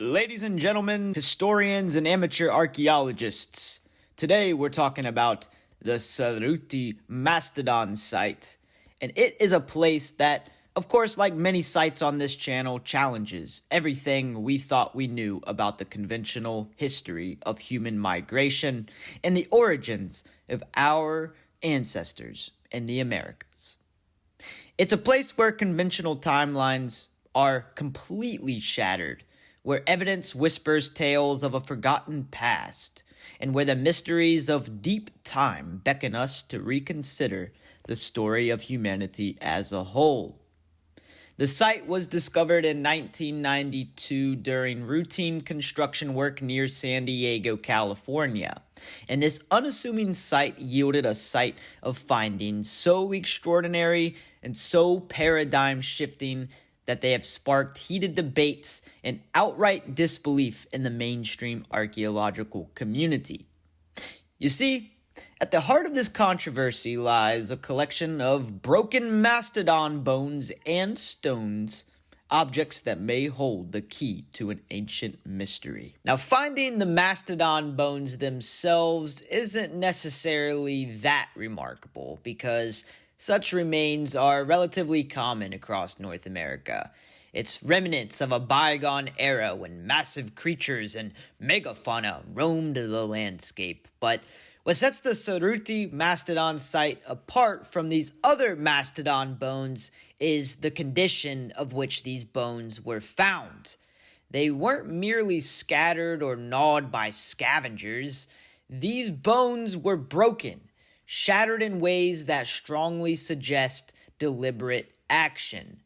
Ladies and gentlemen, historians and amateur archaeologists, today we're talking about the Cerruti Mastodon Site, and it is a place that, of course, like many sites on this channel, challenges everything we thought we knew about the conventional history of human migration and the origins of our ancestors in the Americas. It's a place where conventional timelines are completely shattered, where evidence whispers tales of a forgotten past, and where the mysteries of deep time beckon us to reconsider the story of humanity as a whole. The site was discovered in 1992 during routine construction work near San Diego, California, and this unassuming site yielded a sight of findings so extraordinary and so paradigm-shifting that they have sparked heated debates and outright disbelief in the mainstream archaeological community. You see, at the heart of this controversy lies a collection of broken mastodon bones and stones, objects that may hold the key to an ancient mystery. Now, finding the mastodon bones themselves isn't necessarily that remarkable, because such remains are relatively common across North America. It's remnants of a bygone era when massive creatures and megafauna roamed the landscape. But what sets the Cerruti Mastodon Site apart from these other mastodon bones is the condition of which these bones were found. They weren't merely scattered or gnawed by scavengers. These bones were broken, shattered in ways that strongly suggest deliberate action,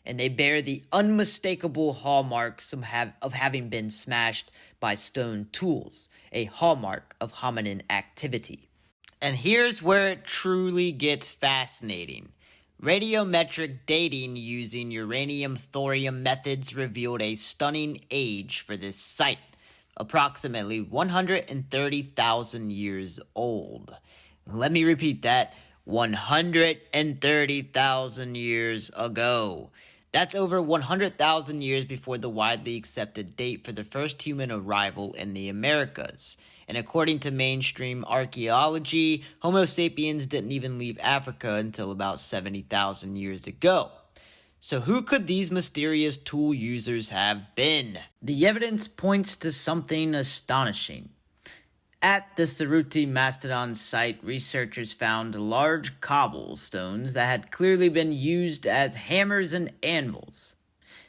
and they bear the unmistakable hallmarks of having been smashed by stone tools, a hallmark of hominid activity. And here's where it truly gets fascinating. Radiometric dating using uranium-thorium methods revealed a stunning age for this site, approximately 130,000 years old. Let me repeat that, 130,000 years ago. That's over 100,000 years before the widely accepted date for the first human arrival in the Americas. And according to mainstream archaeology, Homo sapiens didn't even leave Africa until about 70,000 years ago. So who could these mysterious tool users have been? The evidence points to something astonishing. At the Cerruti Mastodon Site, researchers found large cobblestones that had clearly been used as hammers and anvils.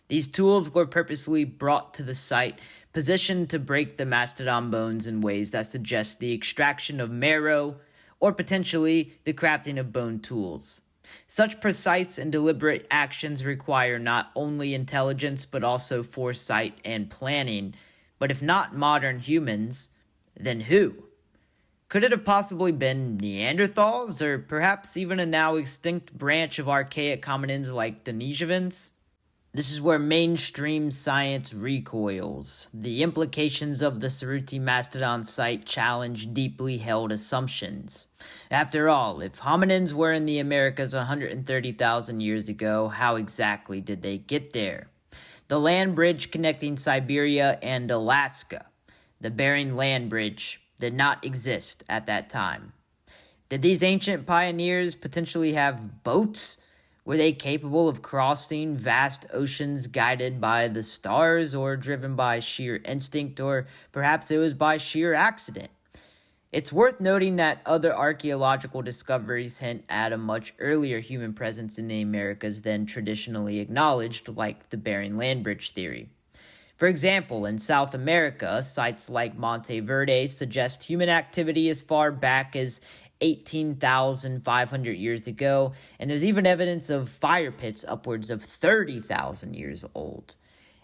These tools were purposely brought to the site, positioned to break the mastodon bones in ways that suggest the extraction of marrow, or potentially the crafting of bone tools. Such precise and deliberate actions require not only intelligence but also foresight and planning. But if not modern humans, then who? Could it have possibly been Neanderthals, or perhaps even a now extinct branch of archaic hominids like Denisovan? This is where mainstream science recoils. The implications of the Cerruti Mastodon Site challenge deeply held assumptions. After all, if hominids were in the Americas 130,000 years ago, how exactly did they get there? The land bridge connecting Siberia and Alaska, the Bering Land Bridge, did not exist at that time. Did these ancient pioneers potentially have boats? Were they capable of crossing vast oceans guided by the stars, or driven by sheer instinct, or perhaps it was by sheer accident? It's worth noting that other archaeological discoveries hint at a much earlier human presence in the Americas than traditionally acknowledged, like the Bering Land Bridge theory. For example, in South America, sites like Monte Verde suggest human activity as far back as 18,500 years ago, and there's even evidence of fire pits upwards of 30,000 years old.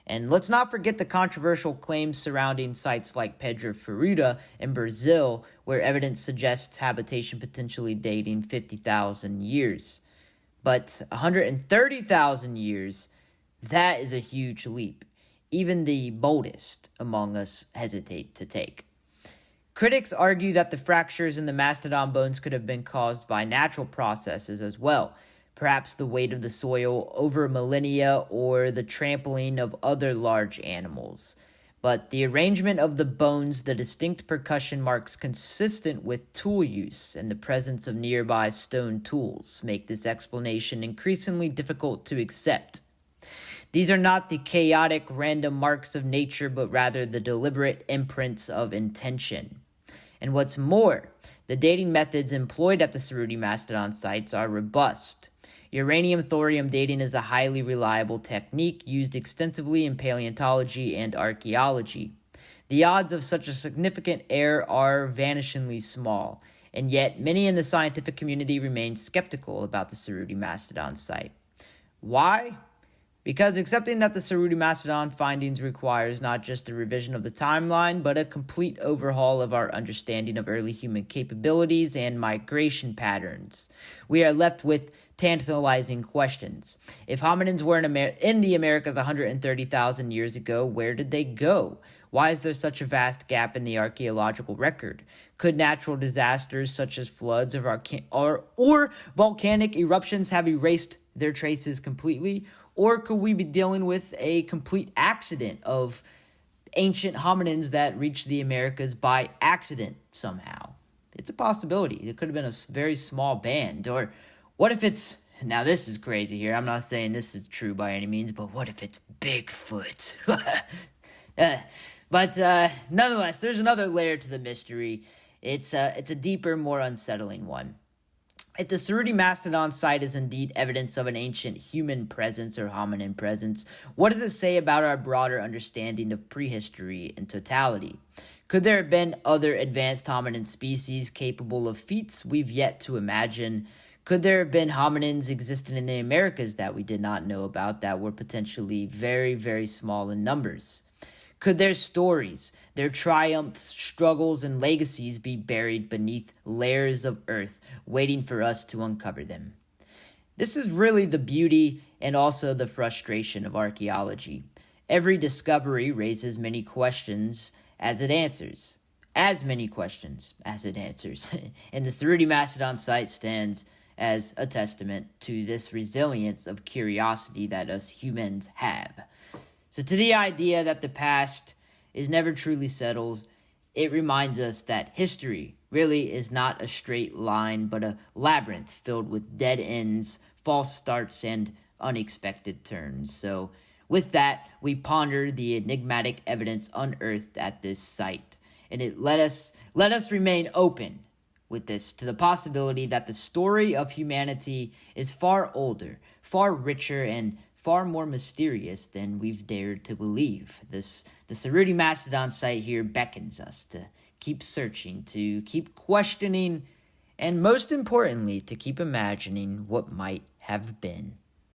And let's not forget the controversial claims surrounding sites like Pedra Furuda in Brazil, where evidence suggests habitation potentially dating 50,000 years. But 130,000 years, that is a huge leap. Even the boldest among us hesitate to take. Critics argue that the fractures in the mastodon bones could have been caused by natural processes as well, perhaps the weight of the soil over millennia or the trampling of other large animals. but the arrangement of the bones, the distinct percussion marks consistent with tool use, and the presence of nearby stone tools make this explanation increasingly difficult to accept. These are not the chaotic, random marks of nature, but rather the deliberate imprints of intention. And what's more, the dating methods employed at the Cerruti Mastodon sites are robust. Uranium-thorium dating is a highly reliable technique used extensively in paleontology and archaeology. The odds of such a significant error are vanishingly small, and yet many in the scientific community remain skeptical about the Cerruti Mastodon site. Why? Because accepting that the Cerruti Mastodon findings requires not just a revision of the timeline, but a complete overhaul of our understanding of early human capabilities and migration patterns. We are left with tantalizing questions. If hominins were in the Americas 130,000 years ago, where did they go? Why is there such a vast gap in the archaeological record? Could natural disasters such as floods or volcanic eruptions have erased their traces completely? Or could we be dealing with a complete accident of ancient hominins that reached the Americas by accident somehow? It's a possibility. It could have been a very small band. Or what if it's... Now, this is crazy here. I'm not saying this is true by any means, but what if it's Bigfoot? But nonetheless, there's another layer to the mystery. It's a deeper, more unsettling one. If the Cerruti Mastodon site is indeed evidence of an ancient human presence or hominin presence, what does it say about our broader understanding of prehistory in totality? Could there have been other advanced hominin species capable of feats we've yet to imagine? Could there have been hominins existing in the Americas that we did not know about that were potentially very, very small in numbers? Could their stories, their triumphs, struggles, and legacies be buried beneath layers of earth, waiting for us to uncover them? This is really the beauty and also the frustration of archaeology. Every discovery raises many questions as it answers. As many questions as it answers. And the Cerruti Mastodon site stands as a testament to this resilience of curiosity that us humans have. So to the idea that the past is never truly settled, it reminds us that history really is not a straight line, but a labyrinth filled with dead ends, false starts, and unexpected turns. So with that, we ponder the enigmatic evidence unearthed at this site, and let us remain open with this to the possibility that the story of humanity is far older, far richer, and far more mysterious than we've dared to believe. The Cerruti Mastodon site here beckons us to keep searching, to keep questioning, and most importantly, to keep imagining what might have been.